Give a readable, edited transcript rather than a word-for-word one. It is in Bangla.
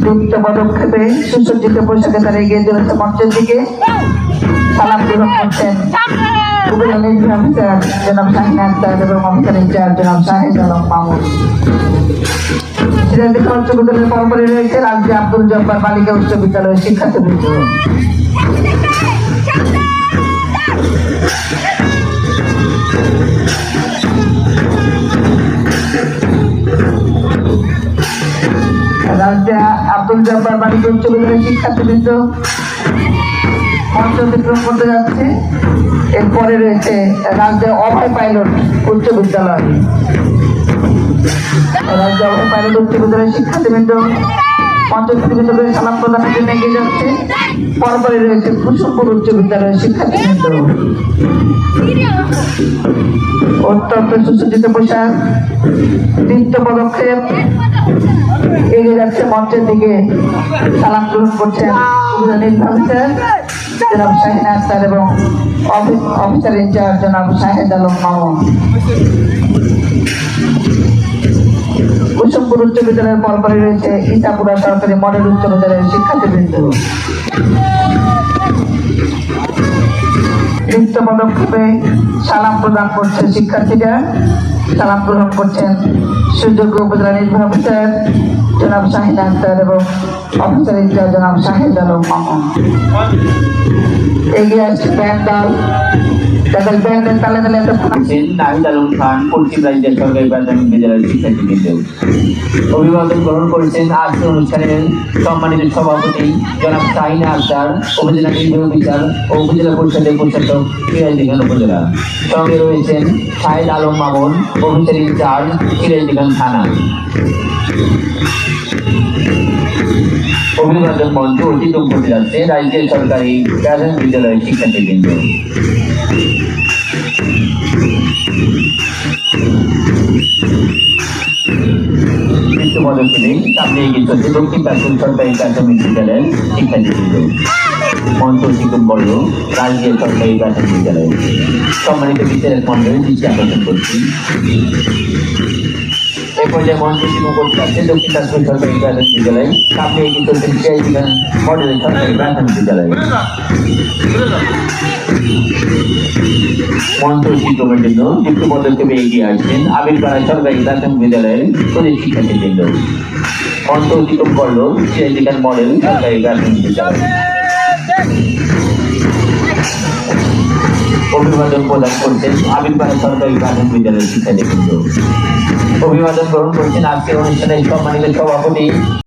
দ্রুত পদক্ষেপে সুসজ্জিত পোশাকে তারা এগিয়ে চলেছে মঞ্চের দিকে। সালাম গ্রহণ করছেন উপজেলা নির্বাহী অফিসার জনাব শাহিন আক্তার এবং অফিসার ইনচার্জ জনাব শাহিদ আলম মামুন। সিরাজদিঘি উচ্চ বিদ্যালয়ের পরপরই রয়েছে রাজশাহী আব্দুল জব্বার বালিকা উচ্চ বিদ্যালয়ের শিক্ষার্থীবৃন্দ। রাজশাহী আব্দুল জব্বার বালিকা উচ্চ বিদ্যালয়ের শিক্ষার্থীবৃন্দ মঞ্চ অতিক্রম করতে যাচ্ছে। এরপরে রয়েছে রাজশাহী অভয় পাইলট উচ্চ বিদ্যালয়। রাজশাহী অভয় পাইলট উচ্চ বিদ্যালয়ের শিক্ষার্থীবৃন্দ মঞ্চ অতিক্রম করে সালাম প্রদানের জন্য এগিয়ে যাচ্ছে। পরপরে রয়েছে কুসুমপুর উচ্চ বিদ্যালয়ের শিক্ষার্থীবৃন্দ। অত্যন্ত সুসজ্জিত পোশাক, দৃপ্ত পদক্ষেপ এগিয়ে যাচ্ছে মঞ্চের দিকে। সালাম গ্রহণ করছেন নির্বাহী অফিসার জনাব শাহিন আক্তার এবং অফিসার ইনচার্জ জনাব শাহিদ আলম মামুন। কুসুমপুর উচ্চ বিদ্যালয়ের পরপরই রয়েছে ইসাপুরা সরকারি মডেল উচ্চ বিদ্যালয়ের শিক্ষার্থীবৃন্দ। নৃত্য পদক্ষেপে সালাম প্রদান করছে শিক্ষার্থীরা। সালাম গ্রহণ করছেন সুযোগ্য উপজেলা নির্বাহী অফিসার জনাব শাহিন আক্তার এবং অফিসার ইনচার্জ জনাব শাহিদ আলম মামুন। এগিয়ে আসছে ব্যান্ড দল। তাদের ব্যান্ডের তালে তালে নাহিদ আলম খান পশ্চিম রাজ্যের সরকারি প্রাথমিক বিদ্যালয়ের শিক্ষার্থীবৃন্দ। অভিবাদন গ্রহণ করেছেন আজকের অনুষ্ঠানের সম্মানিত সভাপতি জনাব শাহিন আক্তার, উপজেলা নির্বাহী অফিসার ও উপজেলা পরিষদের প্রশাসক সিরাজদিঘি উপজেলা। সঙ্গে রয়েছেন শাহিদ আলম মামুন, অফিসার ইনচার্জ সিরাজদিঘি থানা। অভিবাদন মঞ্চ অতিক্রম করতে যাচ্ছে রাজ্যের সরকারি প্রাথমিক বিদ্যালয়ের শিক্ষার্থীবৃন্দ। পদক্ষেপে সামনে এগিয়ে চলছে দক্ষিণ প্রাচীন সরকারি প্রাথমিক বিদ্যালয়ের শিক্ষার্থীবৃন্দ। মঞ্চ অতিক্রম করল রাজ্যের সরকারি প্রাথমিক বিদ্যালয়। সম্মানিত বিচারক মন্ডলী দৃষ্টি আকর্ষণ করছি, এই পর্যায়ে মঞ্চ অতিক্রম করতে যাচ্ছে দক্ষিণ প্রাচীন সরকারি প্রাথমিক বিদ্যালয়। সামনে এগিয়ে চলছে সিরাজদিঘি মডেল সরকারি প্রাথমিক বিদ্যালয়। মঞ্চ অতিক্রমের জন্য যুক্ত পদক্ষেপে এগিয়ে আসছেন আবিরপাড়া সরকারি প্রাথমিক বিদ্যালয়ের প্রতি শিক্ষার্থীবৃন্দ। মঞ্চ অতিক্রম করল সিরাজদিঘি মডেল সরকারি প্রাথমিক বিদ্যালয়। অভিবাদন প্রদান করছেন আবিরপাড়া সরকারি প্রাথমিক বিদ্যালয়ের শিক্ষার্থীবৃন্দ। অভিবাদন গ্রহণ করছেন আজকের অনুষ্ঠানের সম্মানিত সভাপতি